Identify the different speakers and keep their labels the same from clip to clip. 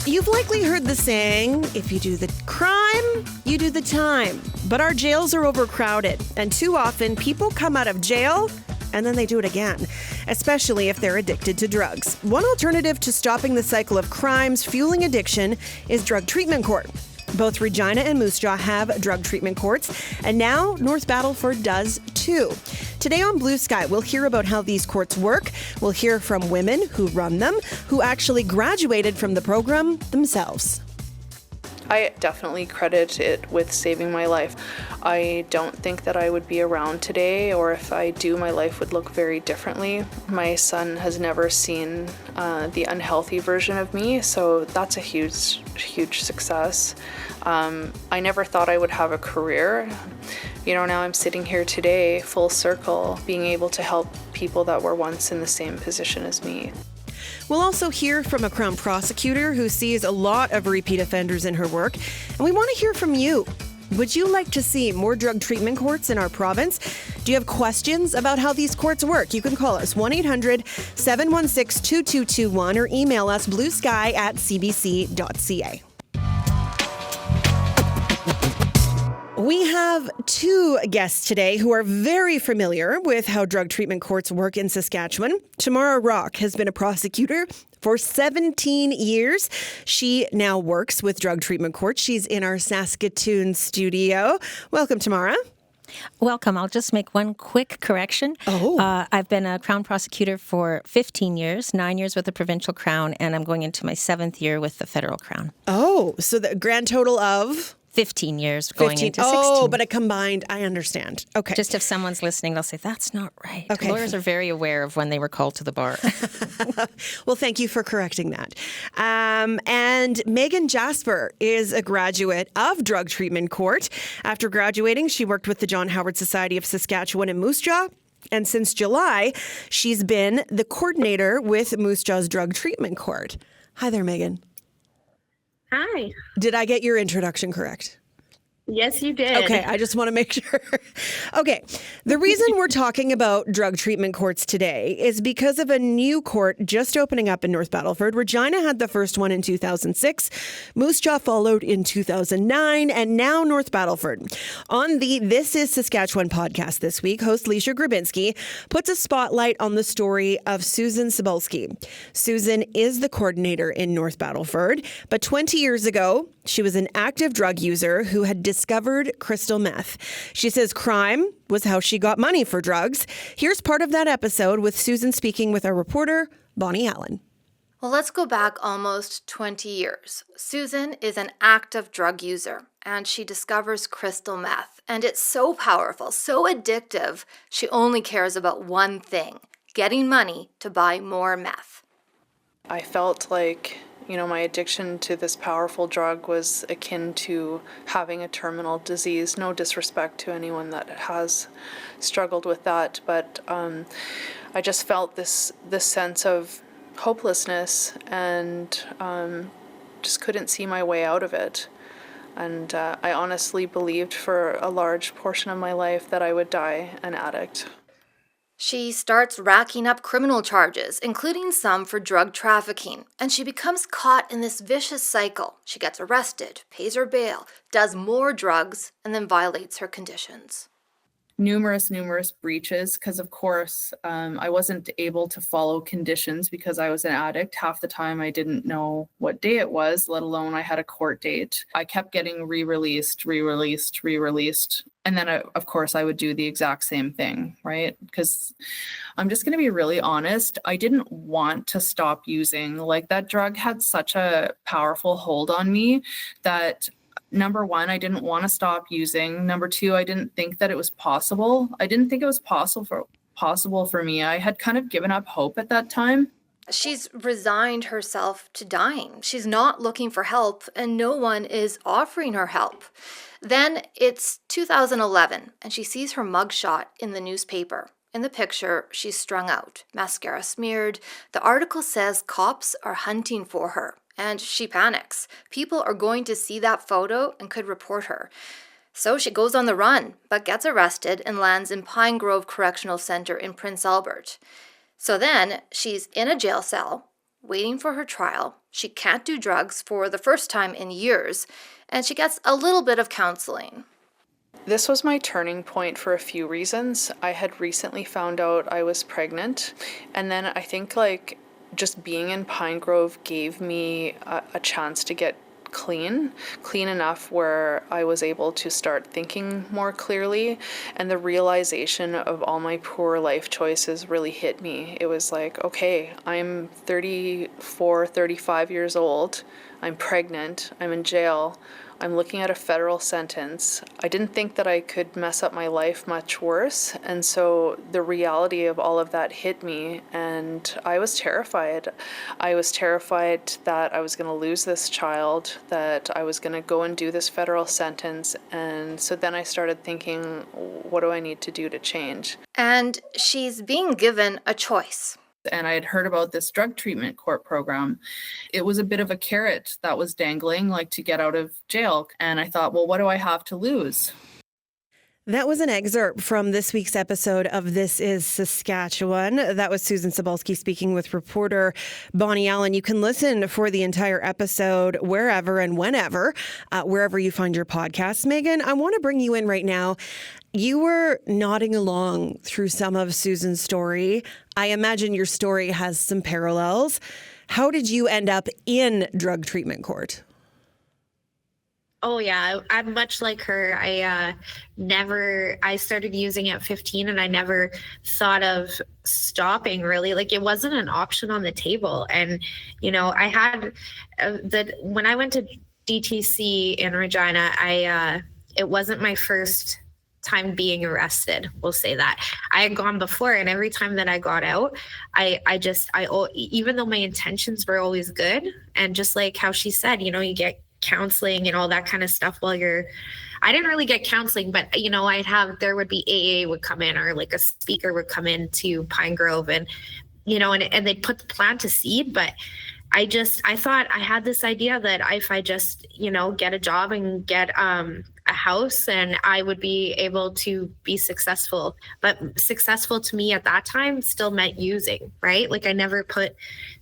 Speaker 1: You've likely heard the saying, if you do the crime, you do the time. But our jails are overcrowded, and too often people come out of jail and then they do it again, especially if they're addicted to drugs. One alternative to stopping the cycle of crimes fueling addiction is drug treatment court. Both Regina and Moose Jaw have drug treatment courts, and now North Battleford does too. Today on Blue Sky, we'll hear about how these courts work. We'll hear from women who run them, who actually graduated from the program themselves.
Speaker 2: I definitely credit it with saving my life. I don't think that I would be around today, or if I do, my life would look very differently. My son has never seen the unhealthy version of me, so that's a huge, huge success. I never thought I would have a career. Now I'm sitting here today, full circle, being able to help people that were once in the same position as me.
Speaker 1: We'll also hear from a Crown prosecutor who sees a lot of repeat offenders in her work. And we want to hear from you. Would you like to see more drug treatment courts in our province? Do you have questions about how these courts work? You can call us 1-800-716-2221 or email us bluesky@cbc.ca. We have two guests today who are very familiar with how drug treatment courts work in Saskatchewan. Tamara Rock has been a prosecutor for 17 years. She now works with drug treatment courts. She's in our Saskatoon studio. Welcome, Tamara.
Speaker 3: Welcome. I'll just make one quick correction. I've been a Crown prosecutor for 15 years, 9 years with the Provincial Crown, and I'm going into my 7th year with the Federal Crown.
Speaker 1: Oh, so the grand total of?
Speaker 3: 15 years going into 16.
Speaker 1: Oh, but a combined, I understand. Okay.
Speaker 3: Just if someone's listening, they'll say, that's not right.
Speaker 1: Okay.
Speaker 3: Lawyers are very aware of when they were called to the bar.
Speaker 1: Well, thank you for correcting that. And Megan Jasper is a graduate of drug treatment court. After graduating, she worked with the John Howard Society of Saskatchewan and Moose Jaw. And since July, she's been the coordinator with Moose Jaw's drug treatment court. Hi there, Megan.
Speaker 4: Hi.
Speaker 1: Did I get your introduction correct?
Speaker 4: Yes, you did.
Speaker 1: Okay, I just want to make sure. Okay, the reason we're talking about drug treatment courts today is because of a new court just opening up in North Battleford. Regina had the first one in 2006, Moose Jaw followed in 2009, and now North Battleford. On the This is Saskatchewan podcast this week, host Leisha Grabinski puts a spotlight on the story of Susan Cebulski. Susan is the coordinator in North Battleford, but 20 years ago, she was an active drug user who had discovered crystal meth. She says crime was how she got money for drugs. Here's part of that episode with Susan speaking with our reporter, Bonnie Allen.
Speaker 5: Well, let's go back almost 20 years. Susan is an active drug user, and she discovers crystal meth. And it's so powerful, so addictive, she only cares about one thing, getting money to buy more meth.
Speaker 2: I felt like my addiction to this powerful drug was akin to having a terminal disease. No disrespect to anyone that has struggled with that, but I just felt this sense of hopelessness and just couldn't see my way out of it. And I honestly believed for a large portion of my life that I would die an addict.
Speaker 5: She starts racking up criminal charges, including some for drug trafficking, and she becomes caught in this vicious cycle. She gets arrested, pays her bail, does more drugs, and then violates her conditions.
Speaker 2: Numerous breaches because, of course, I wasn't able to follow conditions because I was an addict. Half the time I didn't know what day it was, let alone I had a court date. I kept getting re-released. And then, of course, I would do the exact same thing, right? Because I'm just going to be really honest. I didn't want to stop using. Like, that drug had such a powerful hold on me that, number one, I didn't want to stop using. Number two, I didn't think that it was possible. I didn't think it was possible for me. I had kind of given up hope at that time.
Speaker 5: She's resigned herself to dying. She's not looking for help, and no one is offering her help. Then it's 2011, and she sees her mugshot in the newspaper. In the picture, she's strung out, mascara smeared. The article says cops are hunting for her, and she panics. People are going to see that photo and could report her. So she goes on the run, but gets arrested and lands in Pine Grove Correctional Center in Prince Albert. So then she's in a jail cell, waiting for her trial. She can't do drugs for the first time in years, and she gets a little bit of counseling.
Speaker 2: This was my turning point for a few reasons. I had recently found out I was pregnant, and then I think just being in Pine Grove gave me a chance to get clean enough where I was able to start thinking more clearly, and the realization of all my poor life choices really hit me. It was like, okay, I'm 34, 35 years old, I'm pregnant, I'm in jail, I'm looking at a federal sentence. I didn't think that I could mess up my life much worse. And so the reality of all of that hit me, and I was terrified. I was terrified that I was going to lose this child, that I was going to go and do this federal sentence. And so then I started thinking, what do I need to do to change?
Speaker 5: And she's being given a choice.
Speaker 2: And I had heard about this drug treatment court program. It was a bit of a carrot that was dangling, to get out of jail. And I thought, well, what do I have to lose?
Speaker 1: That was an excerpt from this week's episode of This is Saskatchewan. That was Susan Cebulski speaking with reporter Bonnie Allen. You can listen for the entire episode wherever and whenever, wherever you find your podcasts. Megan, I want to bring you in right now. You were nodding along through some of Susan's story. I imagine your story has some parallels. How did you end up in drug treatment court?
Speaker 4: Oh yeah, I'm much like her. I started using at 15 and I never thought of stopping really. It wasn't an option on the table. And, I had when I went to DTC in Regina, it wasn't my first time being arrested. We'll say that. I had gone before, and every time that I got out, I even though my intentions were always good, and just like how she said, you get counseling and all that kind of stuff I didn't really get counseling, but there would be AA would come in, or a speaker would come in to Pine Grove, and and they'd put the plan to seed. But I thought I had this idea that if I just get a job and get a house, and I would be able to be successful. But successful to me at that time still meant using, right? I never put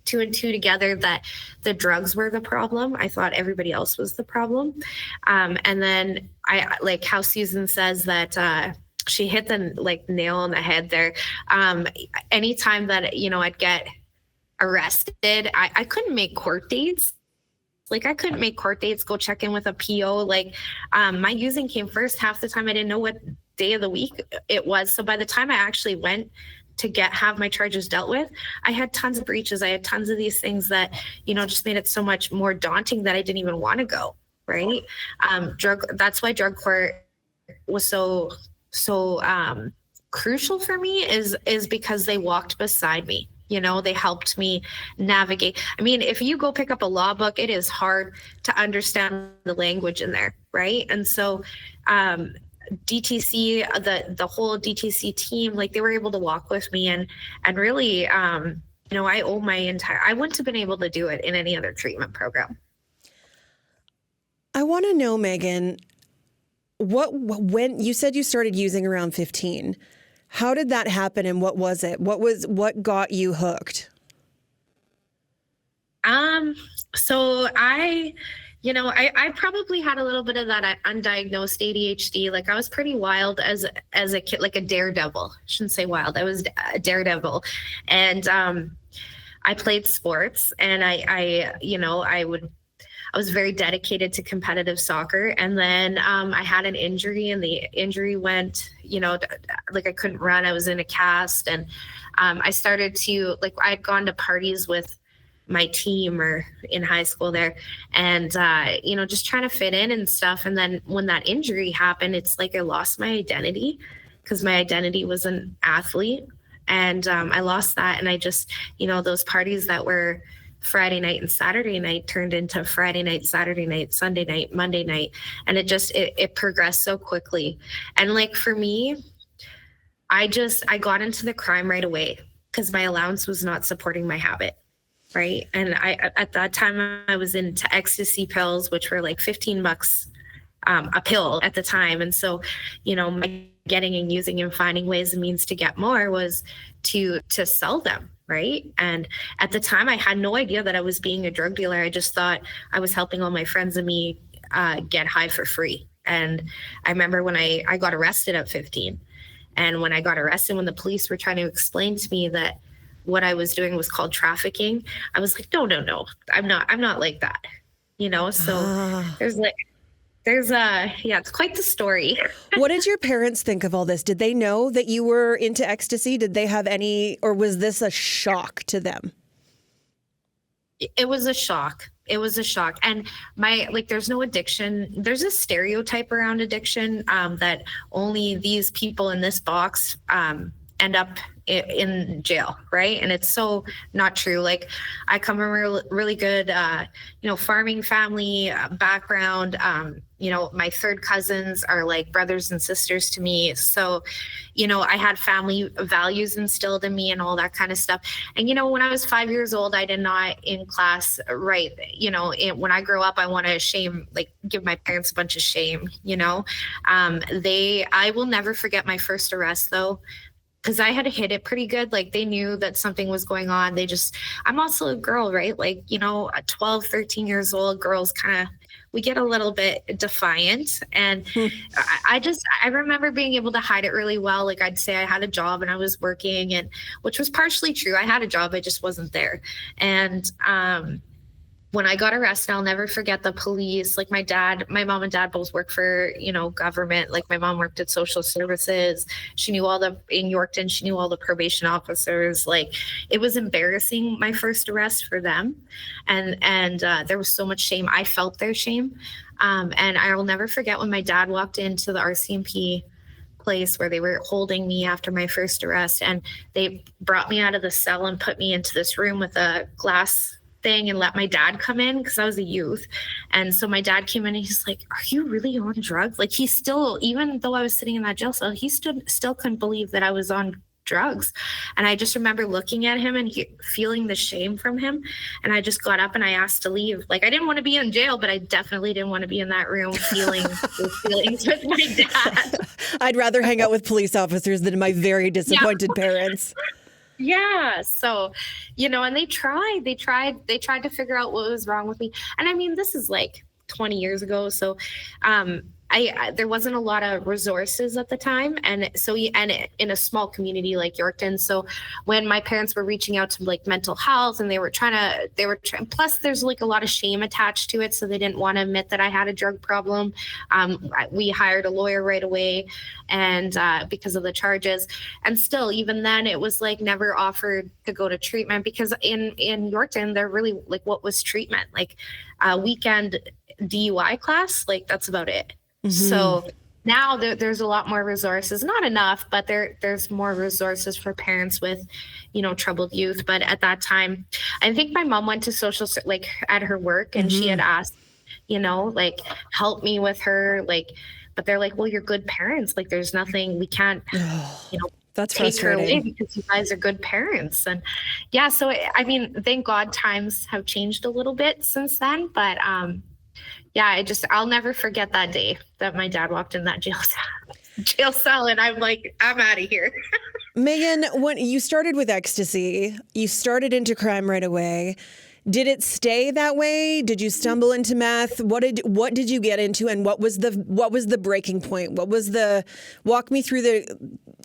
Speaker 4: two and two together that the drugs were the problem. I thought everybody else was the problem. And then I like how Susan says that she hit the nail on the head there. Anytime that, I'd get arrested, I couldn't make court dates. I couldn't make court dates, go check in with a PO. My using came first. Half the time I didn't know what day of the week it was. So by the time I actually went to have my charges dealt with, I had tons of breaches. I had tons of these things that, just made it so much more daunting that I didn't even want to go. Right. That's why drug court was so crucial for me is because they walked beside me. They helped me navigate. I mean, if you go pick up a law book, it is hard to understand the language in there, right? And so DTC, the whole DTC team, they were able to walk with me and really, I owe I wouldn't have been able to do it in any other treatment program.
Speaker 1: I want to know, Megan, when you said you started using around 15, how did that happen, and what was it? What got you hooked?
Speaker 4: So I probably had a little bit of that undiagnosed ADHD. I was pretty wild as a kid, like a daredevil. I shouldn't say wild. I was a daredevil, and I played sports, and I was very dedicated to competitive soccer. And then I had an injury, and the injury went, I couldn't run. I was in a cast, and I started to I'd gone to parties with my team or in high school there, and just trying to fit in and stuff. And then when that injury happened, it's I lost my identity, because my identity was an athlete, and I lost that. And I just, those parties that were Friday night and Saturday night turned into Friday night, Saturday night, Sunday night, Monday night. And it progressed so quickly. And for me, I got into the crime right away because my allowance was not supporting my habit. Right. And at that time I was into ecstasy pills, which were $15 a pill at the time. And so, my getting and using and finding ways and means to get more was to sell them. right? And at the time, I had no idea that I was being a drug dealer. I just thought I was helping all my friends and me get high for free. And I remember when I got arrested at 15. And when I got arrested, when the police were trying to explain to me that what I was doing was called trafficking, I was like, no, I'm not like that, So it's quite the story.
Speaker 1: What did your parents think of all this? Did they know that you were into ecstasy? Did they have any, or was this a shock to them?
Speaker 4: It was a shock. And there's no addiction. There's a stereotype around addiction that only these people in this box end up in jail, right? And it's so not true. Like, I come from a really good, farming family background. My third cousins are like brothers and sisters to me. So, I had family values instilled in me and all that kind of stuff. And, when I was 5 years old, I did not in class write, when I grow up, I want to give my parents a bunch of shame, I will never forget my first arrest though, because I had hit it pretty good. Like, they knew that something was going on. I'm also a girl, right? Like, at 12, 13 years old, girls we get a little bit defiant. And I remember being able to hide it really well. Like, I'd say I had a job and I was working, and which was partially true. I had a job, I just wasn't there. And, when I got arrested, I'll never forget the police. Like, my mom and dad both work for, government. Like, my mom worked at social services. She knew in Yorkton, she knew all the probation officers. Like, it was embarrassing, my first arrest for them. And there was so much shame. I felt their shame. And I will never forget when my dad walked into the RCMP place where they were holding me after my first arrest. And they brought me out of the cell and put me into this room with a glass thing and let my dad come in because I was a youth. And so my dad came in and he's like, "Are you really on drugs?" Like, he still, even though I was sitting in that jail cell, he still couldn't believe that I was on drugs. And I just remember looking at him and feeling the shame from him. And I just got up and I asked to leave. Like, I didn't want to be in jail, but I definitely didn't want to be in that room feeling those feelings with my dad.
Speaker 1: I'd rather hang out with police officers than my very disappointed parents.
Speaker 4: Yeah. So, and they tried to figure out what was wrong with me. And I mean, this is like 20 years ago. So, there wasn't a lot of resources at the time. And so, in a small community like Yorkton. So when my parents were reaching out to like mental health and they were trying, plus there's like a lot of shame attached to it. So they didn't want to admit that I had a drug problem. We hired a lawyer right away and because of the charges. And still, even then, it was like never offered to go to treatment because in Yorkton, they're really like, what was treatment? Like a weekend DUI class, like that's about it. Mm-hmm. So now there's a lot more resources, not enough, but there's more resources for parents with, troubled youth. But at that time, I think my mom went to social, like at her work and she had asked, help me with her, like, but they're like, well, you're good parents. Like, there's nothing, we can't,
Speaker 1: that's
Speaker 4: take her away
Speaker 1: frustrating.
Speaker 4: because you guys are good parents. And yeah, so I mean, thank God times have changed a little bit since then, but yeah, I'll never forget that day that my dad walked in that jail cell and I'm like, I'm out of here.
Speaker 1: Megan, when you started with ecstasy, you started into crime right away. Did it stay that way? Did you stumble into meth? What did you get into, and what was the breaking point? Walk me through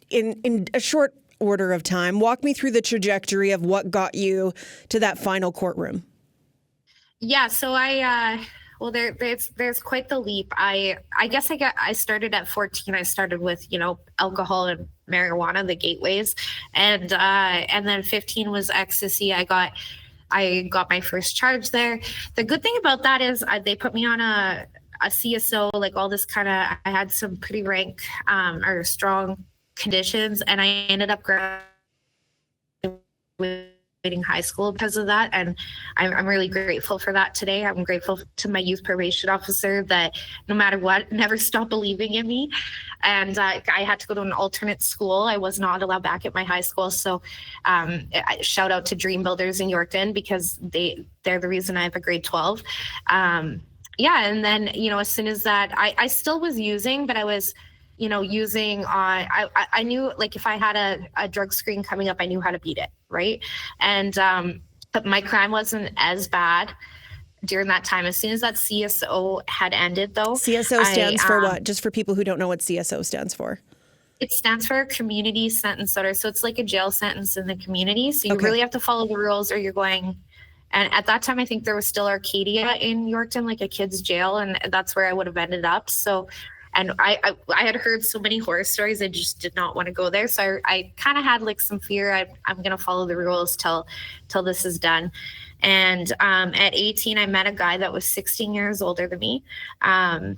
Speaker 1: in a short order of time, walk me through the trajectory of what got you to that final courtroom.
Speaker 4: Yeah, so well, there's quite the leap. I guess I started at 14. I started with, alcohol and marijuana, the gateways. And then 15 was ecstasy. I got my first charge there. The good thing about that is they put me on a CSO, like all this I had some pretty rank or strong conditions, and I ended up graduating high school because of that. And I'm really grateful for that today. I'm grateful to my youth probation officer that no matter what, never stopped believing in me. And I had to go to an alternate school. I was not allowed back at my high school. So shout out to Dream Builders in Yorkton because they're the reason I have a grade 12. Yeah. And then, as soon as that, I still was using, but I was, using on, I knew like if I had a drug screen coming up, I knew how to beat it. Right. And, but my crime wasn't as bad during that time. As soon as that CSO had ended though.
Speaker 1: CSO stands for what? Just for people who don't know what CSO stands for.
Speaker 4: It stands for community sentence order. So it's like a jail sentence in the community. So you really have to follow the rules or you're going. And at that time, I think there was still Arcadia in Yorkton, like a kid's jail. And that's where I would have ended up. So, and I had heard so many horror stories. I just did not want to go there. So I kind of had like some fear. I'm going to follow the rules till this is done. And at 18, I met a guy that was 16 years older than me. And,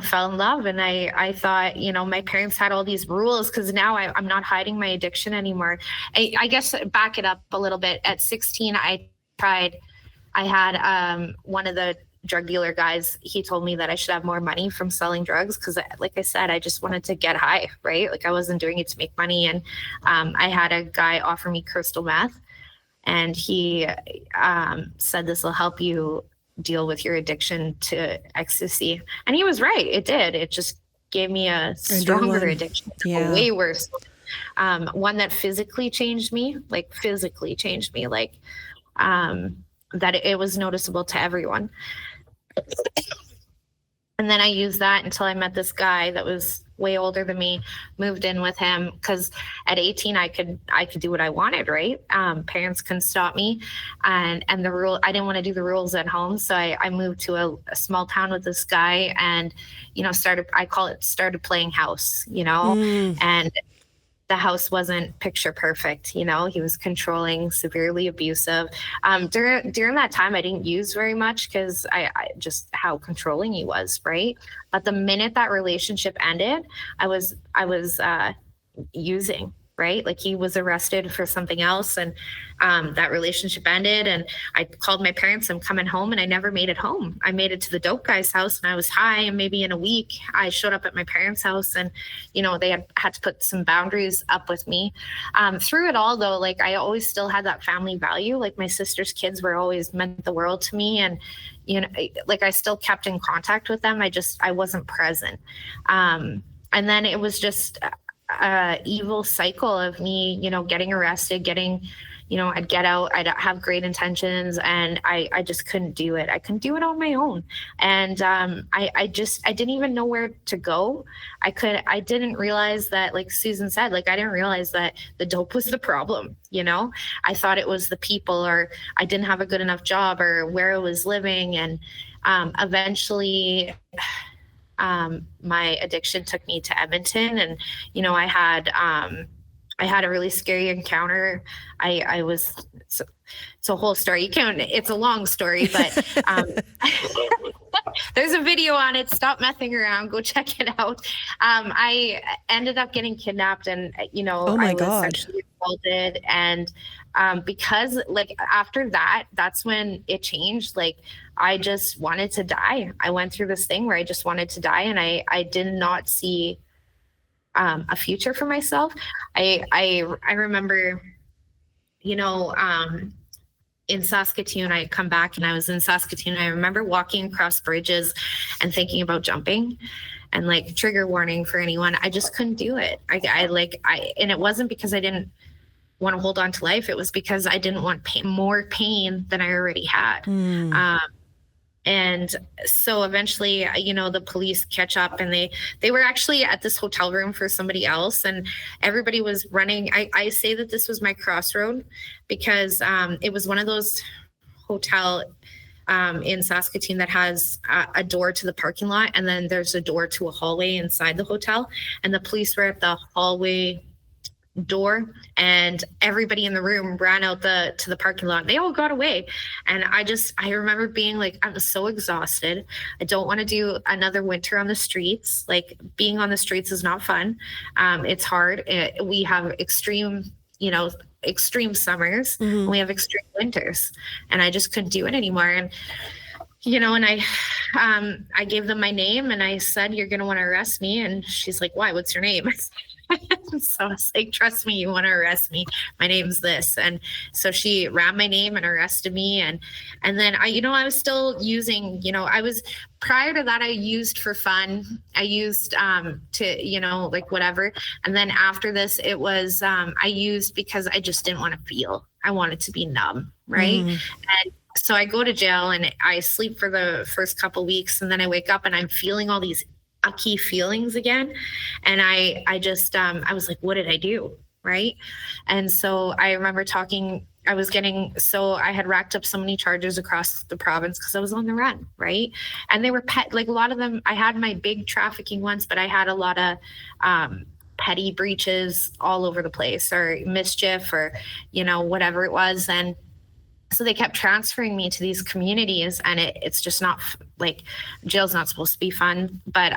Speaker 4: fell in love. And I thought, my parents had all these rules because now I'm not hiding my addiction anymore. I guess back it up a little bit. At 16, I had one of the drug dealer guys, he told me that I should have more money from selling drugs because, like I said, I just wanted to get high, right? Like I wasn't doing it to make money. And I had a guy offer me crystal meth. And he said, this will help you deal with your addiction to ecstasy. And he was right. It did. It just gave me a stronger addiction, way worse. One that physically changed me, that it was noticeable to everyone. And then I used that until I met this guy that was way older than me, moved in with him because at 18 I could do what I wanted, right? Parents couldn't stop me. And the rule, I didn't want to do the rules at home. So I moved to a small town with this guy and, started playing house, and the house wasn't picture perfect. He was controlling, severely abusive. During that time, I didn't use very much because I just how controlling he was, right? But the minute that relationship ended, I was using, right? Like he was arrested for something else and that relationship ended and I called my parents, I'm coming home, and I never made it home. I made it to the dope guy's house and I was high, and maybe in a week I showed up at my parents' house and, they had to put some boundaries up with me. Through it all though, like I always still had that family value. Like my sister's kids were always meant the world to me. And, like I still kept in contact with them. I wasn't present. And then it was just evil cycle of me, getting arrested, I'd get out, I'd have great intentions, and I just couldn't do it. I couldn't do it on my own. And I didn't even know where to go. I didn't realize that, like Susan said, like I didn't realize that the dope was the problem. I thought it was the people, or I didn't have a good enough job, or where I was living. And eventually my addiction took me to Edmonton, and I had a really scary encounter. It's a whole story. It's a long story, but there's a video on it. Stop messing around. Go check it out. I ended up getting kidnapped, and I was sexually assaulted. And because like after that, that's when it changed. Like I just wanted to die. I went through this thing where I just wanted to die, and I did not see a future for myself. I remember, in Saskatoon, I had come back and I was in Saskatoon. I remember walking across bridges and thinking about jumping, and like trigger warning for anyone. I just couldn't do it. And it wasn't because I didn't want to hold on to life. It was because I didn't want more pain than I already had. And so eventually, the police catch up, and they were actually at this hotel room for somebody else, and everybody was running. I say that this was my crossroad because it was one of those hotel in Saskatoon that has a door to the parking lot, and then there's a door to a hallway inside the hotel, and the police were at the hallway door, and everybody in the room ran out to the parking lot. They all got away, and I remember being like, I'm so exhausted. I don't want to do another winter on the streets. Like being on the streets is not fun. It's hard. We have extreme summers. And we have extreme winters, and I just couldn't do it anymore. And and I gave them my name and I said, "You're going to want to arrest me." And she's like, "Why? What's your name?" So I was like, "Trust me, you want to arrest me. My name's this." And so she ran my name and arrested me. And then I was still using, prior to that, I used for fun. I used to, like whatever. And then after this, it was, I used because I just didn't want to feel. I wanted to be numb. Right. And so I go to jail and I sleep for the first couple weeks, and then I wake up and I'm feeling all these icky feelings again. And I was like, what did I do? Right. And so I remember I had racked up so many charges across the province because I was on the run. Right. And they were like a lot of them, I had my big trafficking ones, but I had a lot of, petty breaches all over the place, or mischief, or, whatever it was. And so they kept transferring me to these communities, and it's just not like, jail's not supposed to be fun. But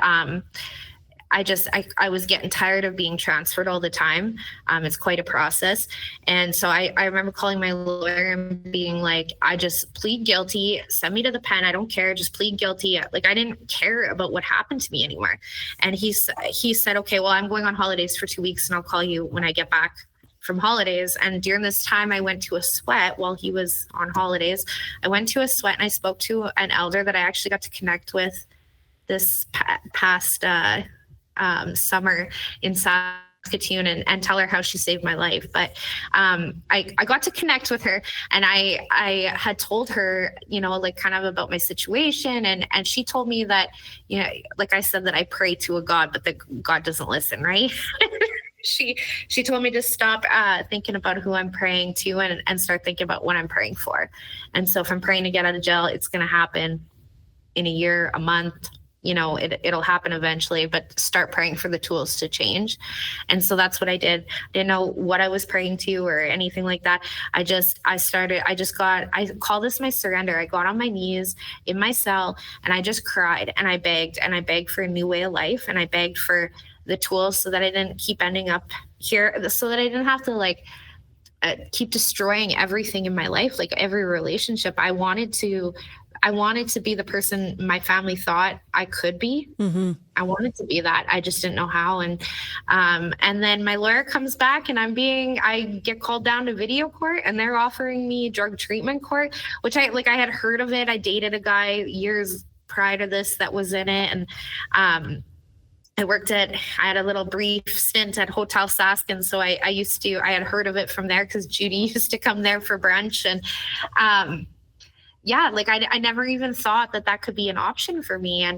Speaker 4: I was getting tired of being transferred all the time. It's quite a process. And so I remember calling my lawyer and being like, I just plead guilty, send me to the pen. I don't care. Just plead guilty. Like, I didn't care about what happened to me anymore. And he said, okay, well, I'm going on holidays for 2 weeks and I'll call you when I get back from holidays. And during this time, I went to a sweat while he was on holidays. I went to a sweat and I spoke to an elder that I actually got to connect with this past summer in Saskatchewan, and tell her how she saved my life. But I got to connect with her, and I had told her, like kind of about my situation. And she told me that, like I said, that I pray to a God, but that God doesn't listen, right? She told me to stop thinking about who I'm praying to and start thinking about what I'm praying for. And so if I'm praying to get out of jail, it's going to happen in a year, a month, it'll happen eventually, but start praying for the tools to change. And so that's what I did. I didn't know what I was praying to or anything like that. I call this my surrender. I got on my knees in my cell and I just cried and I begged for a new way of life. And I begged for the tools so that I didn't keep ending up here, so that I didn't have to keep destroying everything in my life, like every relationship. I wanted to be the person my family thought I could be. Mm-hmm. I wanted to be that. I just didn't know how. And then my lawyer comes back and I get called down to video court, and they're offering me drug treatment court, which I had heard of it. I dated a guy years prior to this that was in it. And, I had a little brief stint at Hotel Sask. And so I had heard of it from there because Judy used to come there for brunch. And, I never even thought that could be an option for me.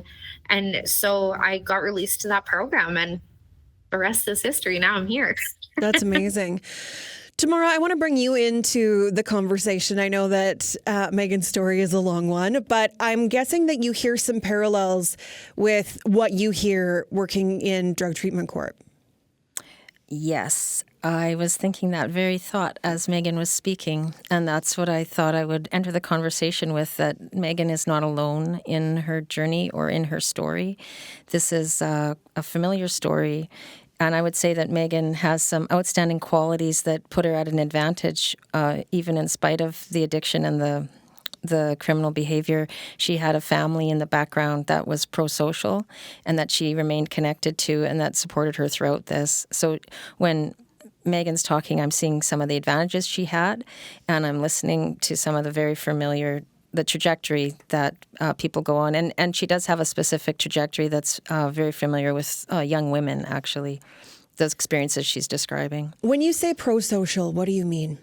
Speaker 4: And so I got released to that program, and the rest is history. Now I'm here.
Speaker 1: That's amazing. Tamara, I want to bring you into the conversation. I know that Megan's story is a long one, but I'm guessing that you hear some parallels with what you hear working in drug treatment court.
Speaker 3: Yes, I was thinking that very thought as Megan was speaking, and that's what I thought I would enter the conversation with, that Megan is not alone in her journey or in her story. This is a familiar story, and I would say that Megan has some outstanding qualities that put her at an advantage, even in spite of the addiction and the criminal behavior. She had a family in the background that was pro-social and that she remained connected to, and that supported her throughout this. So when Megan's talking, I'm seeing some of the advantages she had, and I'm listening to some of the very familiar, the trajectory that people go on. And she does have a specific trajectory that's very familiar with young women, actually, those experiences she's describing.
Speaker 1: When you say pro-social, what do you mean?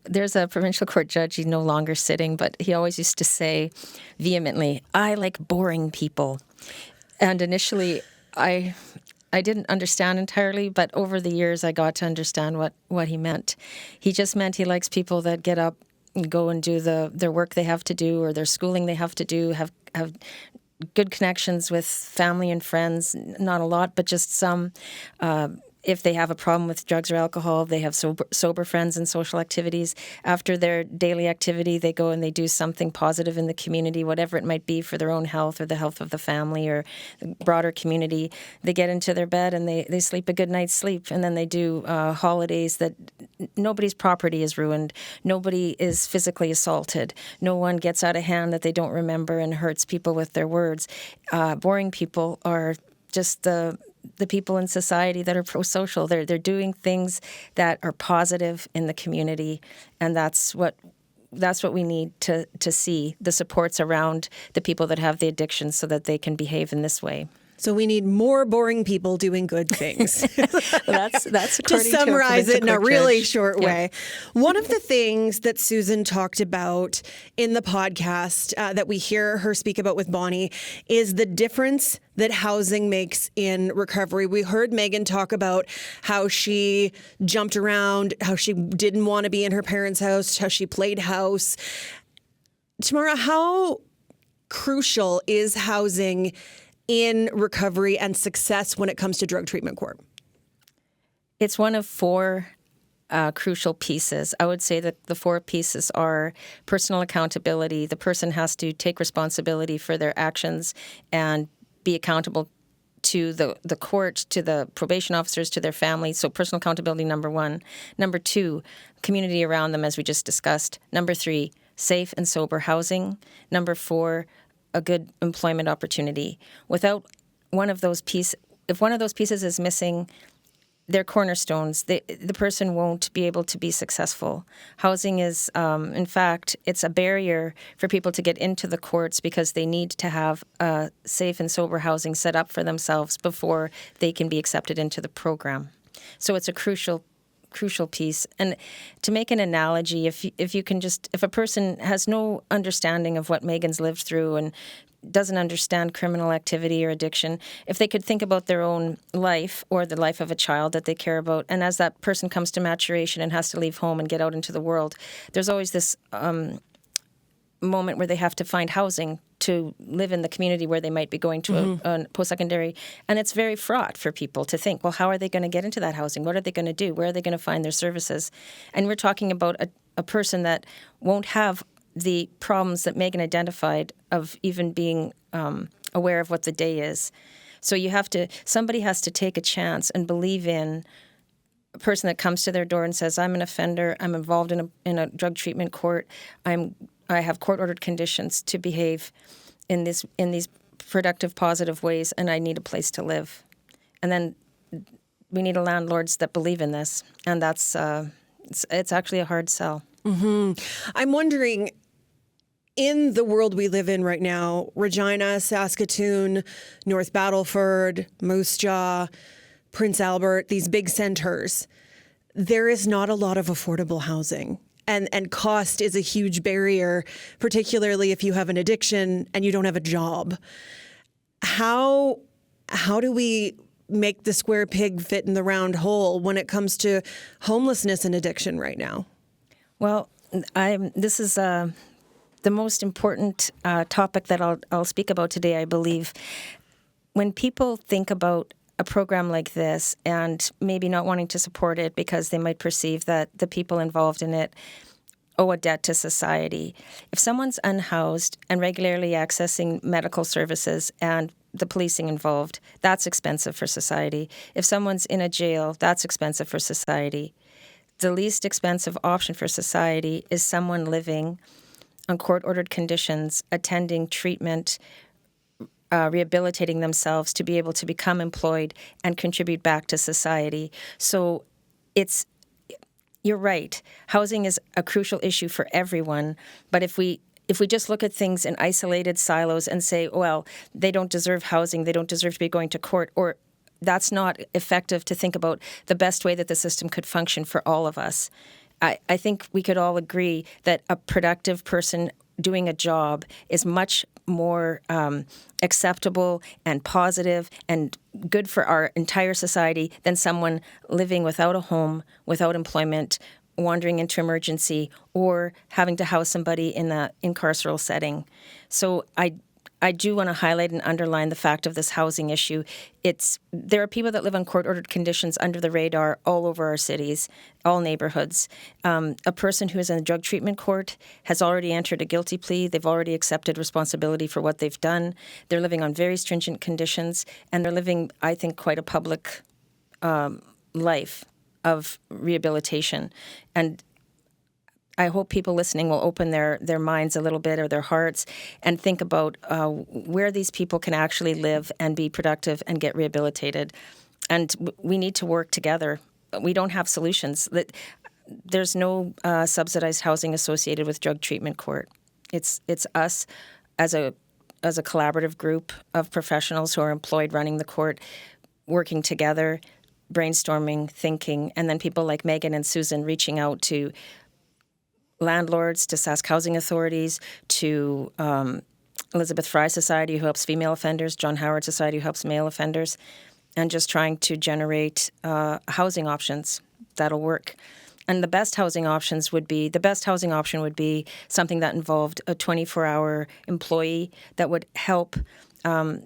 Speaker 3: There's a provincial court judge, he's no longer sitting, but he always used to say vehemently, I like boring people. And initially, I didn't understand entirely, but over the years, I got to understand what he meant. He just meant he likes people that get up and go and do their work they have to do, or their schooling they have to do, have good connections with family and friends, not a lot, but just some, if they have a problem with drugs or alcohol, they have sober friends and social activities. After their daily activity, they go and they do something positive in the community, whatever it might be, for their own health or the health of the family or the broader community. They get into their bed and they sleep a good night's sleep, and then they do holidays that nobody's property is ruined. Nobody is physically assaulted. No one gets out of hand that they don't remember and hurts people with their words. Boring people are just the people in society that are pro-social. They're doing things that are positive in the community, and that's what we need to see, the supports around the people that have the addiction so that they can behave in this way.
Speaker 1: So we need more boring people doing good things.
Speaker 3: That's
Speaker 1: to summarize it in a really short
Speaker 3: Yeah.
Speaker 1: way. One of the things that Susan talked about in the podcast that we hear her speak about with Bonnie is the difference that housing makes in recovery. We heard Megan talk about how she jumped around, how she didn't want to be in her parents' house, how she played house. Tamara, how crucial is housing in recovery and success when it comes to drug treatment court?
Speaker 3: It's one of four crucial pieces. I would say that the four pieces are personal accountability. The person has to take responsibility for their actions and be accountable to the court, to the probation officers, to their family. So personal accountability, number one. Number two, community around them, as we just discussed. Number three, safe and sober housing. Number four, a good employment opportunity. Without one of those pieces, if one of those pieces is missing, they're cornerstones. The person won't be able to be successful. Housing is, in fact, it's a barrier for people to get into the courts because they need to have safe and sober housing set up for themselves before they can be accepted into the program. So it's a crucial piece. And to make an analogy, if a person has no understanding of what Megan's lived through and doesn't understand criminal activity or addiction, if they could think about their own life or the life of a child that they care about, and as that person comes to maturation and has to leave home and get out into the world, there's always this moment where they have to find housing to live in the community where they might be going to a post-secondary. And it's very fraught for people to think, well, how are they going to get into that housing? What are they going to do? Where are they going to find their services? And we're talking about a person that won't have the problems that Megan identified of even being aware of what the day is. So somebody has to take a chance and believe in a person that comes to their door and says, I'm an offender, I'm involved in a drug treatment court, I have court-ordered conditions to behave in these productive, positive ways, and I need a place to live. And then we need landlords that believe in this, and that's it's actually a hard sell.
Speaker 1: Mm-hmm. I'm wondering, in the world we live in right now, Regina, Saskatoon, North Battleford, Moose Jaw, Prince Albert, these big centers, there is not a lot of affordable housing. And cost is a huge barrier, particularly if you have an addiction and you don't have a job. How do we make the square peg fit in the round hole when it comes to homelessness and addiction right now?
Speaker 3: Well, this is the most important topic that I'll speak about today, I believe. When people think about a program like this and maybe not wanting to support it because they might perceive that the people involved in it owe a debt to society. If someone's unhoused and regularly accessing medical services and the policing involved, that's expensive for society. If someone's in a jail, that's expensive for society. The least expensive option for society is someone living on court-ordered conditions, attending treatment, rehabilitating themselves to be able to become employed and contribute back to society. So you're right. Housing is a crucial issue for everyone. But if we just look at things in isolated silos and say, well, they don't deserve housing, they don't deserve to be going to court, or that's not effective to think about the best way that the system could function for all of us. I think we could all agree that a productive person doing a job is much more acceptable and positive and good for our entire society than someone living without a home, without employment, wandering into emergency, or having to house somebody in an incarceral setting. So I I do want to highlight and underline the fact of this housing issue. There are people that live on court-ordered conditions under the radar all over our cities, all neighborhoods. A person who is in a drug treatment court has already entered a guilty plea. They've already accepted responsibility for what they've done. They're living on very stringent conditions, and they're living, I think, quite a public life of rehabilitation. And I hope people listening will open their minds a little bit, or their hearts, and think about where these people can actually live and be productive and get rehabilitated. And we need to work together. We don't have solutions. There's no subsidized housing associated with drug treatment court. It's us as a collaborative group of professionals who are employed running the court, working together, brainstorming, thinking, and then people like Megan and Susan reaching out to landlords, to Sask Housing Authorities, to Elizabeth Fry Society, who helps female offenders, John Howard Society, who helps male offenders, and just trying to generate housing options that'll work. And the best housing option would be something that involved a 24-hour employee that would help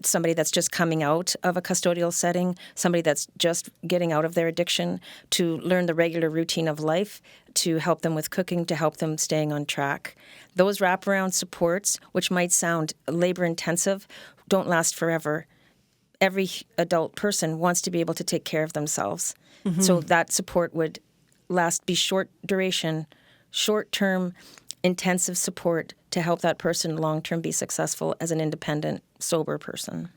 Speaker 3: somebody that's just coming out of a custodial setting, somebody that's just getting out of their addiction, to learn the regular routine of life, to help them with cooking, to help them staying on track. Those wraparound supports, which might sound labor-intensive, don't last forever. Every adult person wants to be able to take care of themselves. Mm-hmm. So that support would be short duration, short-term, intensive support to help that person long-term be successful as an independent, sober person.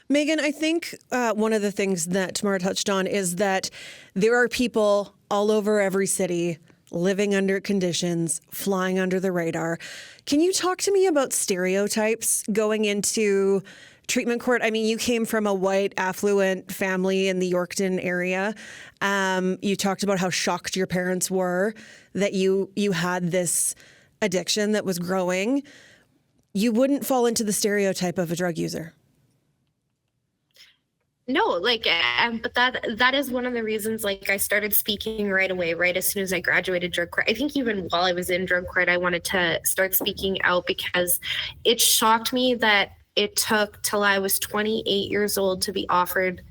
Speaker 1: Megan, I think one of the things that Tamara touched on is that there are people all over every city living under conditions, flying under the radar. Can you talk to me about stereotypes going into treatment court? I mean, you came from a white, affluent family in the Yorkton area. You talked about how shocked your parents were that you had this addiction that was growing. You wouldn't fall into the stereotype of a drug user.
Speaker 4: No, but that is one of the reasons, I started speaking right away, right as soon as I graduated drug court. I think even while I was in drug court, I wanted to start speaking out because it shocked me that it took till I was 28 years old to be offered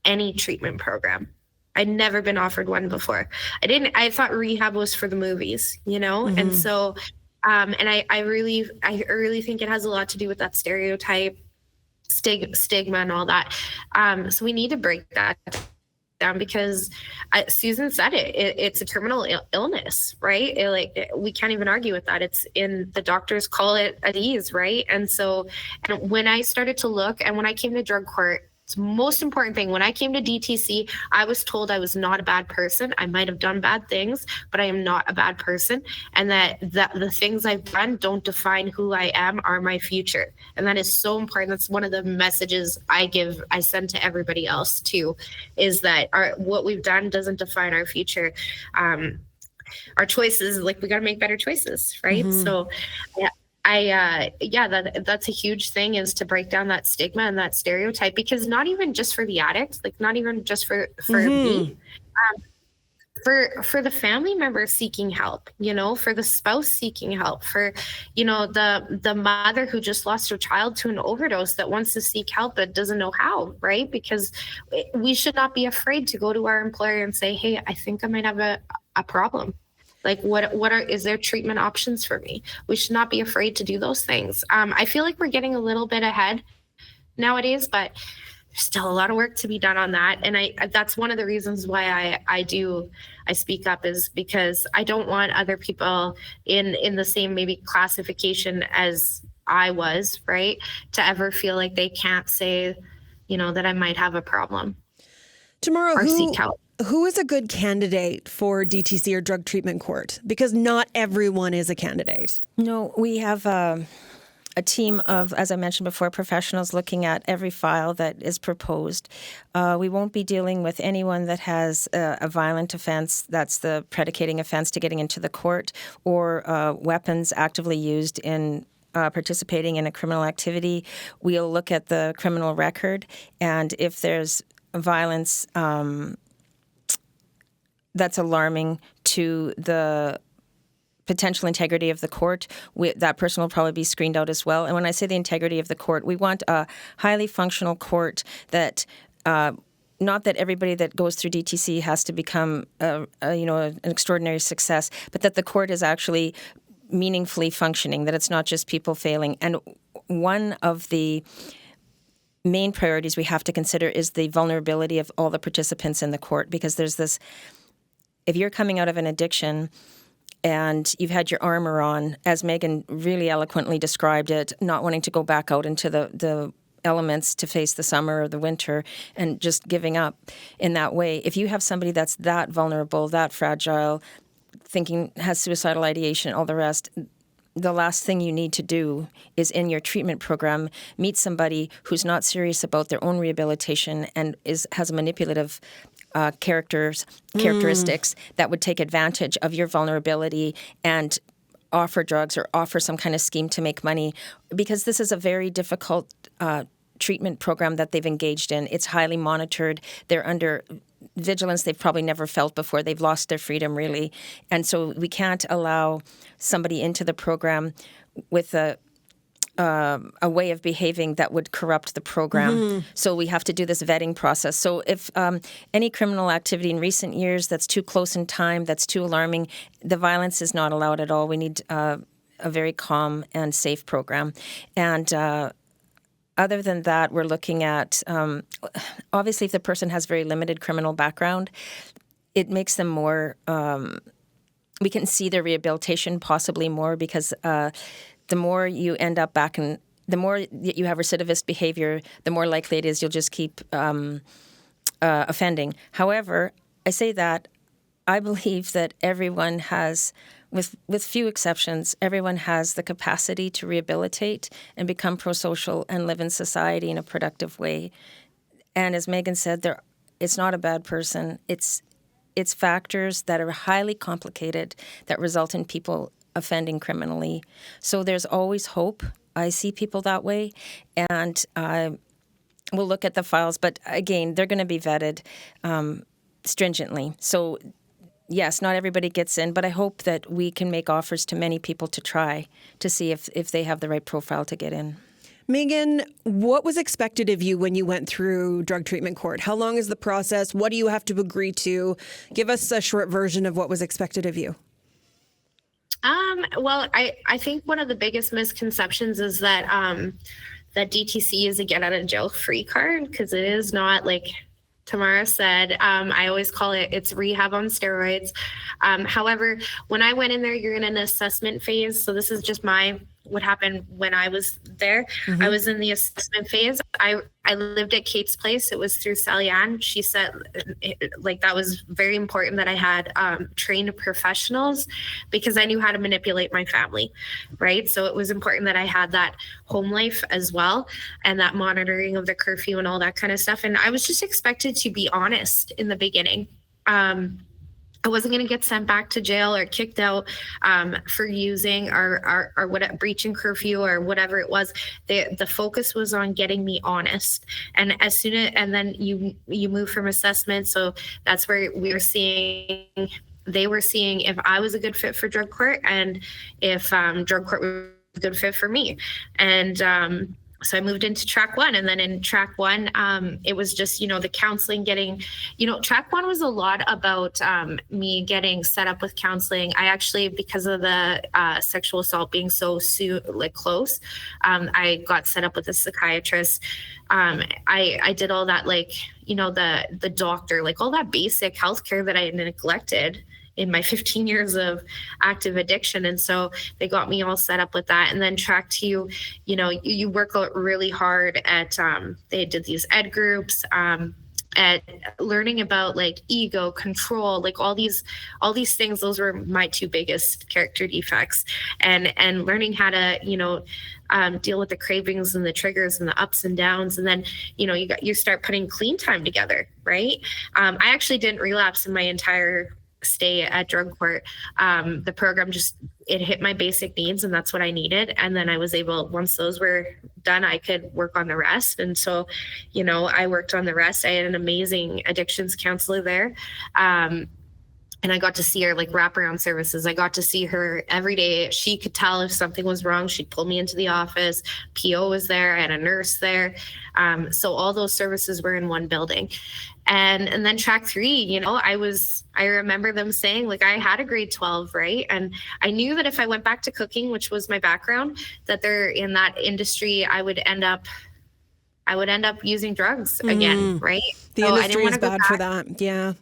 Speaker 4: any treatment program. I'd never been offered one before. I thought rehab was for the movies, Mm-hmm. And so, and I really think it has a lot to do with that stereotype, stigma and all that. So we need to break that down because Susan said it's a terminal illness, right? We can't even argue with that. It's in the doctors call it a disease, right? And so, and when I started to look, and when I came to drug court, it's the most important thing. When I came to DTC, I was told I was not a bad person. I might have done bad things, but I am not a bad person. And that the things I've done don't define who I am or my future. And that is so important. That's one of the messages I send to everybody else too, is that what we've done doesn't define our future. Our choices, we got to make better choices, right? Mm-hmm. So that's a huge thing, is to break down that stigma and that stereotype, because not even just for the addict, not even just for mm-hmm. me, for the family member seeking help, for the spouse seeking help, for, the mother who just lost her child to an overdose that wants to seek help but doesn't know how, right? Because we should not be afraid to go to our employer and say, hey, I think I might have a problem. Is there treatment options for me? We should not be afraid to do those things. I feel like we're getting a little bit ahead nowadays, but there's still a lot of work to be done on that. And that's one of the reasons why I speak up, is because I don't want other people in the same maybe classification as I was, right, to ever feel like they can't say, that I might have a problem.
Speaker 1: Tomorrow, who is a good candidate for DTC or drug treatment court? Because not everyone is a candidate.
Speaker 3: No, we have a team of, as I mentioned before, professionals looking at every file that is proposed. We won't be dealing with anyone that has a violent offense, that's the predicating offense to getting into the court, or weapons actively used in participating in a criminal activity. We'll look at the criminal record, and if there's violence that's alarming to the potential integrity of the court, that person will probably be screened out as well. And when I say the integrity of the court, we want a highly functional court that not that everybody that goes through DTC has to become an extraordinary success, but that the court is actually meaningfully functioning, that it's not just people failing. And one of the main priorities we have to consider is the vulnerability of all the participants in the court, because there's this, if you're coming out of an addiction and you've had your armor on, as Megan really eloquently described it, not wanting to go back out into the elements to face the summer or the winter and just giving up in that way. If you have somebody that's that vulnerable, that fragile, thinking, has suicidal ideation, all the rest, the last thing you need to do is in your treatment program meet somebody who's not serious about their own rehabilitation and has manipulative characteristics that would take advantage of your vulnerability and offer drugs or offer some kind of scheme to make money, because this is a very difficult treatment program that they've engaged in. It's highly monitored. They're under vigilance they've probably never felt before. They've lost their freedom, really. And so we can't allow somebody into the program with a way of behaving that would corrupt the program. Mm-hmm. So we have to do this vetting process. So if any criminal activity in recent years that's too close in time, that's too alarming, the violence is not allowed at all. We need a very calm and safe program. And other than that, we're looking at, obviously, if the person has very limited criminal background, it makes them more, we can see their rehabilitation possibly more, because the more you end up back in, the more you have recidivist behavior, the more likely it is you'll just keep offending. However, I say that I believe that everyone has, with few exceptions, everyone has the capacity to rehabilitate and become pro-social and live in society in a productive way. And as Megan said, it's not a bad person. It's factors that are highly complicated that result in people offending criminally. So there's always hope. I see people that way, and we'll look at the files. But again, they're going to be vetted stringently. So yes, not everybody gets in, but I hope that we can make offers to many people to try to see if they have the right profile to get in.
Speaker 1: Megan, what was expected of you when you went through drug treatment court? How long is the process? What do you have to agree to? Give us a short version of what was expected of you.
Speaker 4: Well, I think one of the biggest misconceptions is that that DTC is a get out of jail free card, because it is not. Like Tamara said, I always call it's rehab on steroids. However, when I went in there, you're in an assessment phase. So this is just what happened when I was there. Mm-hmm. I was in the assessment phase. I lived at Kate's place. It was through Sally Ann. She said that was very important that I had trained professionals, because I knew how to manipulate my family, right? So it was important that I had that home life as well, and that monitoring of the curfew and all that kind of stuff. And I was just expected to be honest in the beginning. I wasn't going to get sent back to jail or kicked out for using or what, breaching curfew or whatever it was. The focus was on getting me honest. And and then you move from assessment. So that's where they were seeing if I was a good fit for drug court, and if drug court was a good fit for me. And so I moved into track 1, and then in track 1, it was just, the counseling, track 1 was a lot about me getting set up with counseling. I actually, because of the sexual assault being so close, I got set up with a psychiatrist. I did all that, the doctor, all that basic healthcare that I had neglected in my 15 years of active addiction. And so they got me all set up with that. And then track 2, you work out really hard at, they did these ed groups, at learning about ego, control, all these things. Those were my 2 biggest character defects, and learning how to, deal with the cravings and the triggers and the ups and downs. And then, you start putting clean time together, right? I actually didn't relapse in my entire stay at drug court. The program it hit my basic needs, and that's what I needed. And then I was able, once those were done, I could work on the rest. And so, I worked on the rest. I had an amazing addictions counselor there. And I got to see her like wraparound services. I got to see her every day. She could tell if something was wrong. She'd pull me into the office. PO was there. I had a nurse there. So all those services were in one building. And then track 3, you know, I remember them saying, like, I had a grade 12, right? And I knew that if I went back to cooking, which was my background, that they're in that industry, I would end up using drugs again, right?
Speaker 1: The
Speaker 4: So
Speaker 1: industry is bad for that. Yeah.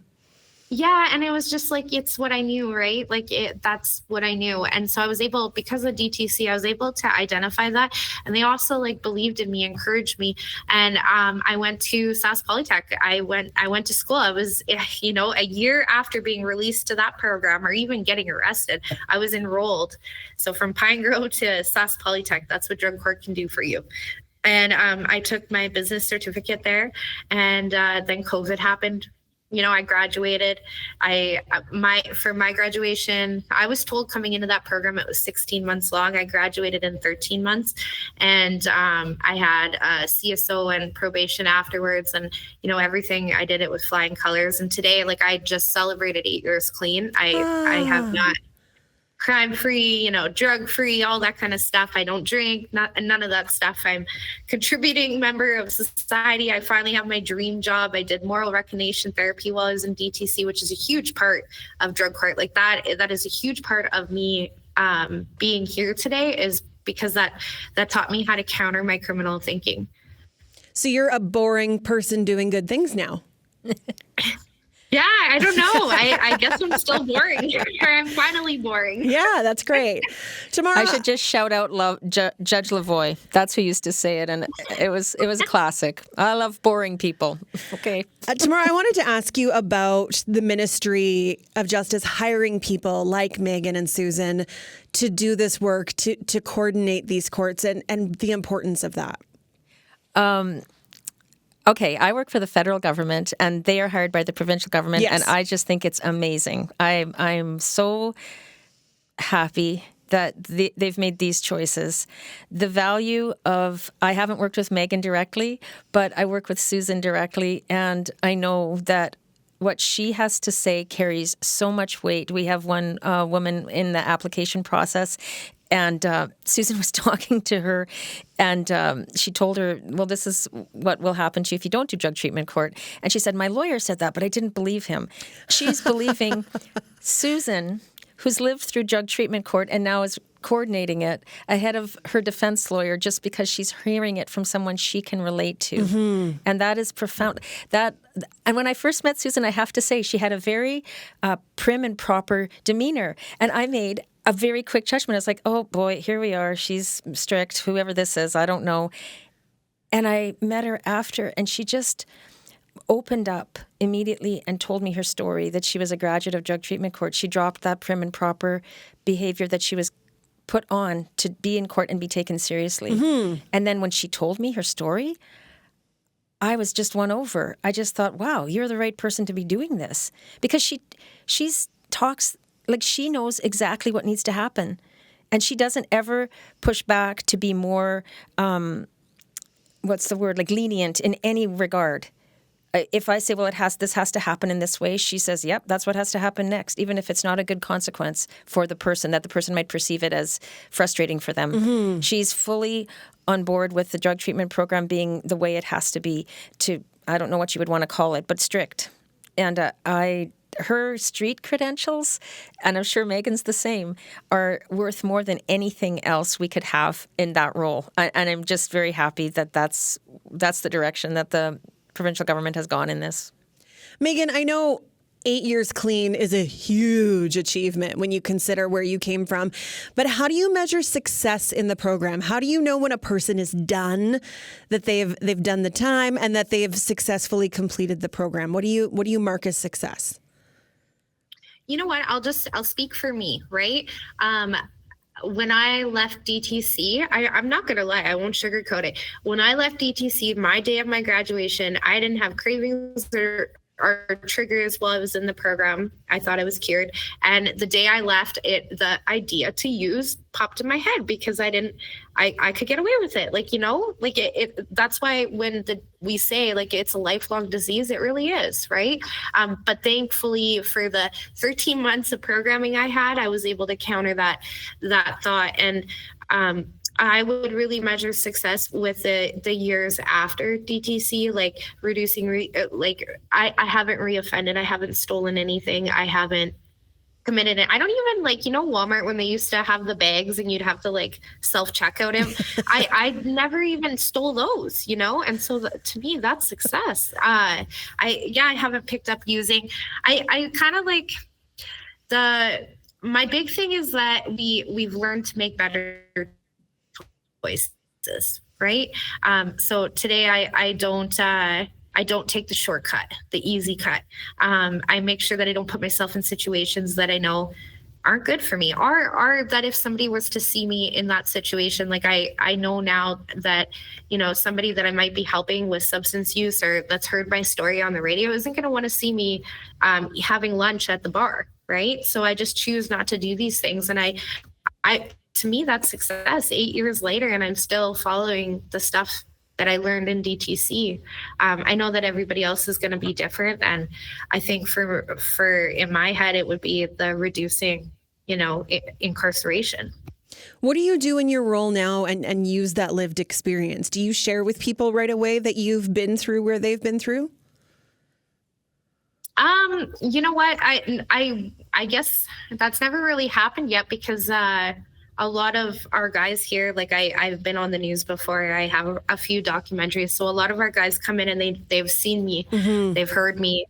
Speaker 4: Yeah, and it was just like, it's what I knew, right? Like that's what I knew. And so I was able, because of DTC, I was able to identify that. And they also like believed in me, encouraged me. And I went to Sask Polytech. I went to school. I was, you know, a year after being released to that program or even getting arrested, I was enrolled. So from Pine Grove to Sask Polytech, that's what drug court can do for you. And I took my business certificate there, and then COVID happened. You know, I graduated. For my graduation, I was told coming into that program it was 16 months long. I graduated in 13 months, and I had a CSO and probation afterwards, and you know, everything I did it with flying colors. And today, like, I just celebrated 8 years clean. I have not crime-free, you know, drug-free, all that kind of stuff. I don't drink, none of that stuff. I'm contributing member of society. I finally have my dream job. I did moral recognition therapy while I was in DTC, which is a huge part of drug court. Like that is a huge part of me being here today, is because that taught me how to counter my criminal thinking.
Speaker 1: So you're a boring person doing good things now.
Speaker 4: Yeah, I don't know. I guess I'm still boring. Or I'm finally boring.
Speaker 1: Yeah, that's great. Tamara,
Speaker 3: I should just shout out Judge Lavoie. That's who used to say it, and it was a classic. I love boring people. Okay.
Speaker 1: Tamara, I wanted to ask you about the Ministry of Justice hiring people like Megan and Susan to do this work, to coordinate these courts, and the importance of that.
Speaker 3: Okay, I work for the federal government, and they are hired by the provincial government,
Speaker 1: Yes.
Speaker 3: and I just think it's amazing. I'm so happy that they've made these choices. The value of, I haven't worked with Megan directly, but I work with Susan directly, and I know that what she has to say carries so much weight. We have one woman in the application process, and Susan was talking to her, and she told her, well, this is what will happen to you if you don't do drug treatment court. And she said, my lawyer said that, but I didn't believe him. She's believing Susan, who's lived through drug treatment court and now is coordinating it ahead of her defense lawyer, just because she's hearing it from someone she can relate to. Mm-hmm. And that is profound. And when I first met Susan, I have to say, she had a very prim and proper demeanor. And I made a very quick judgment. I was like, oh boy, here we are. She's strict, whoever this is, I don't know. And I met her after, and she just opened up immediately and told me her story, that she was a graduate of drug treatment court. She dropped that prim and proper behavior that she was put on to be in court and be taken seriously. Mm-hmm. And then when she told me her story, I was just won over. I just thought, wow, you're the right person to be doing this. Because she talks like she knows exactly what needs to happen. And she doesn't ever push back to be more, like lenient in any regard. If I say, well, this has to happen in this way, she says, yep, that's what has to happen next, even if it's not a good consequence for the person, that the person might perceive it as frustrating for them. Mm-hmm. She's fully on board with the drug treatment program being the way it has to be, I don't know what you would want to call it, but strict. And her street credentials, and I'm sure Megan's the same, are worth more than anything else we could have in that role. And I'm just very happy that that's the direction that the provincial government has gone in this.
Speaker 1: Megan, I know 8 years clean is a huge achievement when you consider where you came from, but how do you measure success in the program? How do you know when a person is done, that they've done the time, and that they have successfully completed the program? What do you mark as success?
Speaker 4: You know what? I'll speak for me, right? When I left DTC, I'm not going to lie, I won't sugarcoat it. When I left DTC, my day of my graduation, I didn't have cravings triggers while I was in the program. I thought I was cured. And the day I left, the idea to use popped in my head because I could get away with it. Like, like that's why when we say like it's a lifelong disease, it really is, right? But thankfully for the 13 months of programming I had, I was able to counter that thought. And I would really measure success with the years after DTC, like reducing, I haven't reoffended. I haven't stolen anything. I haven't committed it. I don't even Walmart when they used to have the bags and you'd have to like self-checkout him. I never even stole those, and so to me, that's success. I haven't picked up using. I kind of like my big thing is that we've learned to make better choices, right? So today I don't take the shortcut, the easy cut. I make sure that I don't put myself in situations that I know aren't good for me, or that if somebody was to see me in that situation, like I know now that, somebody that I might be helping with substance use or that's heard my story on the radio isn't going to want to see me having lunch at the bar, right? So I just choose not to do these things. And I to me, that's success 8 years later, and I'm still following the stuff that I learned in DTC. I know that everybody else is going to be different. And I think for in my head, it would be the reducing, incarceration.
Speaker 1: What do you do in your role now and use that lived experience? Do you share with people right away that you've been through where they've been through?
Speaker 4: You know what? I guess that's never really happened yet because, a lot of our guys here, like I've been on the news before. I have a few documentaries. So a lot of our guys come in and they've seen me, they've heard me.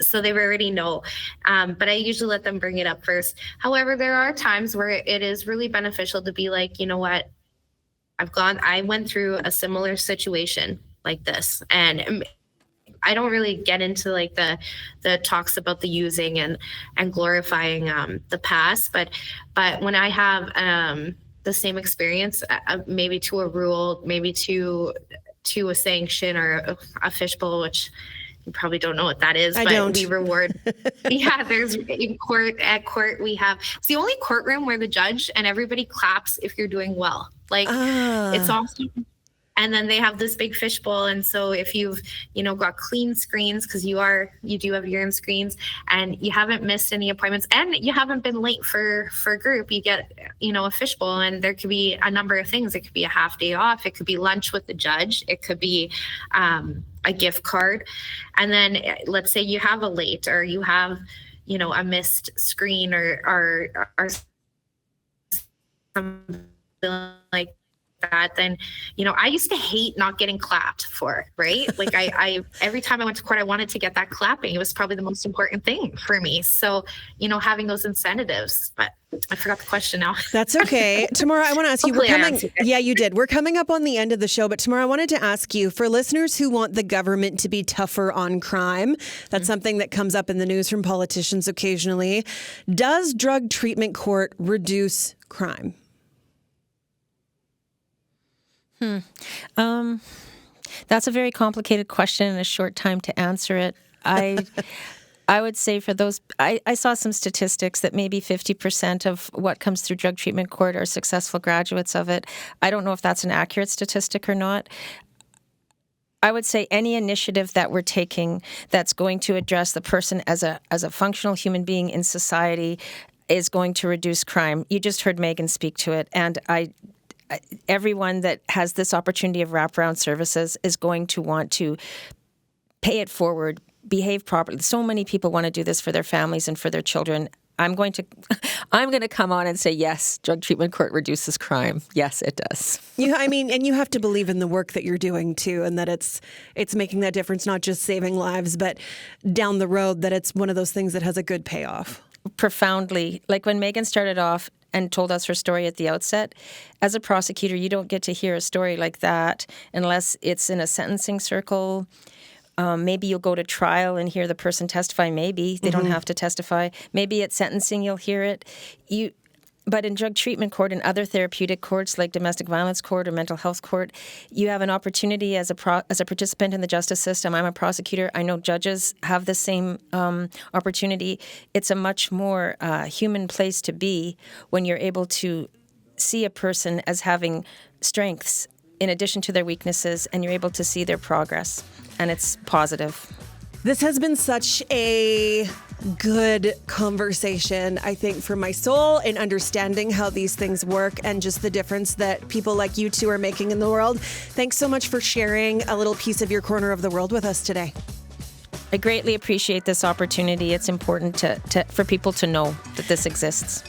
Speaker 4: So they already know. But I usually let them bring it up first. However, there are times where it is really beneficial to be like, you know what? I went through a similar situation like this. And I don't really get into like the talks about the using and glorifying the past, but when I have the same experience, maybe to a rule, maybe to a sanction or a fishbowl, which you probably don't know what that is, we reward. Yeah, there's at court we have. It's the only courtroom where the judge and everybody claps if you're doing well. Like it's awesome. And then they have this big fishbowl. And so if you've, got clean screens, because you do have urine screens, and you haven't missed any appointments and you haven't been late for group, you get, a fishbowl. And there could be a number of things. It could be a half day off. It could be lunch with the judge. It could be a gift card. And then let's say you have a late or you have, a missed screen or something like that, then I used to hate not getting clapped for, right? Like I every time I went to court, I wanted to get that clapping. It was probably the most important thing for me. So having those incentives. But I forgot the question now.
Speaker 1: That's okay. Tamara, I want to ask you, yeah, you did. We're coming up on the end of the show, but Tamara, I wanted to ask you, for listeners who want the government to be tougher on crime, that's something that comes up in the news from politicians occasionally. Does drug treatment court reduce crime?
Speaker 3: That's a very complicated question and a short time to answer it. I would say for those, I saw some statistics that maybe 50% of what comes through drug treatment court are successful graduates of it. I don't know if that's an accurate statistic or not. I would say any initiative that we're taking that's going to address the person as a functional human being in society is going to reduce crime. You just heard Megan speak to it, and everyone that has this opportunity of wraparound services is going to want to pay it forward, behave properly. So many people want to do this for their families and for their children. I'm going to come on and say, yes, drug treatment court reduces crime. Yes, it does.
Speaker 1: And you have to believe in the work that you're doing too, and that it's making that difference, not just saving lives, but down the road that it's one of those things that has a good payoff.
Speaker 3: Profoundly. Like when Megan started off and told us her story at the outset, as a prosecutor, you don't get to hear a story like that unless it's in a sentencing circle. Maybe you'll go to trial and hear the person testify. Maybe they don't have to testify. Maybe at sentencing you'll hear it. But in drug treatment court and other therapeutic courts like domestic violence court or mental health court, you have an opportunity as a participant in the justice system. I'm a prosecutor. I know judges have the same opportunity. It's a much more human place to be when you're able to see a person as having strengths in addition to their weaknesses, and you're able to see their progress, and it's positive.
Speaker 1: This has been such a good conversation, I think, for my soul in understanding how these things work and just the difference that people like you two are making in the world. Thanks so much for sharing a little piece of your corner of the world with us today.
Speaker 3: I greatly appreciate this opportunity. It's important for people to know that this exists.